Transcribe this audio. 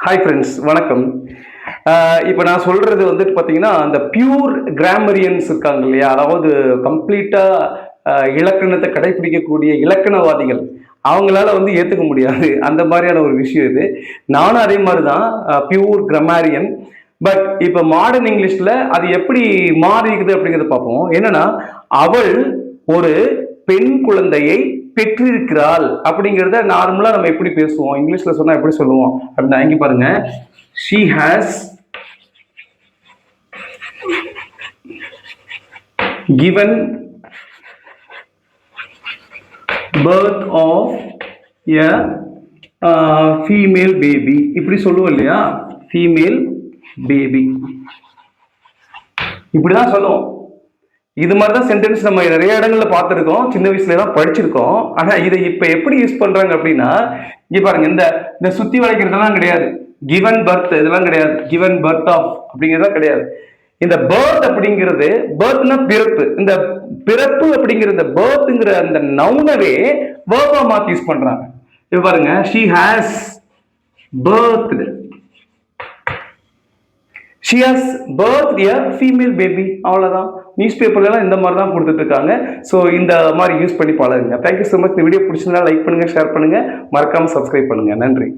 Hi friends, வணக்கம். இப்போ நான் சொல்றது வந்துட்டு பார்த்தீங்கன்னா, அந்த பியூர் கிராமரியன்ஸ் இருக்காங்க இல்லையா? அதாவது கம்ப்ளீட்டா இலக்கணத்தை கடைப்பிடிக்கக்கூடிய இலக்கணவாதிகள். அவங்களால வந்து ஏத்துக்க முடியாது. அந்த மாதிரியான ஒரு விஷயம் இது. நானும் அதே மாரி தான் பியூர் கிராமரியன். பட் இப்ப மாடர்ன் இங்கிலீஷ்ல அது எப்படி மாறியிருக்குது அப்படிங்கிறத பார்ப்போம். என்னன்னா, அவள் ஒரு பெண் குழந்தையை பெற்றிருக்கிறாள் அப்படிங்கிறத நார்மலா நம்ம எப்படி பேசுவோம்? இங்கிலீஷ்ல சொன்னா எப்படி சொல்லுவோம்? அப்படின்னா இங்க பாருங்க. She has given birth of a female baby. இப்படி சொல்லுவோம் இல்லையா? female baby. இப்படிதான் சொல்லுவோம். இது மாதிரி தான் சென்டென்ஸ் நம்ம நிறைய இடங்கள்ல பார்த்துருக்கோம். சின்ன வயசுல தான் படிச்சிருக்கோம். ஆனா இதை இப்ப எப்படி யூஸ் பண்றாங்க அப்படின்னா, இங்க பாருங்க, இந்த சுத்தி வளைக்கிறதெல்லாம் கிடையாது. கிவன் பர்த் இதெல்லாம் கிடையாது. கிவன் பர்த் ஆஃப் அப்படிங்கிறதா கிடையாது. இந்த பர்த் அப்படிங்கிறது, பர்த்னா பிறப்பு. இந்த பிறப்பு அப்படிங்கிற இந்த பர்த்ங்கிற அந்த நவுனவே வேர்பா மாத்தி யூஸ் பண்றாங்க. இப்ப பாருங்க, she has birthed. She has birthed a female baby. அவ்வளவுதான். நியூஸ் பேப்பர்லாம் இந்த மாதிரி தான் கொடுத்துட்டு இருக்காங்க. ஸோ இந்த மாதிரி யூஸ் பண்ணி பழகுங்க. Thank you so much. இந்த வீடியோ பிடிச்சிருந்தா லைக் பண்ணுங்க, ஷேர் பண்ணுங்க, மறக்காம சப்ஸ்கிரைப் பண்ணுங்க. நன்றி.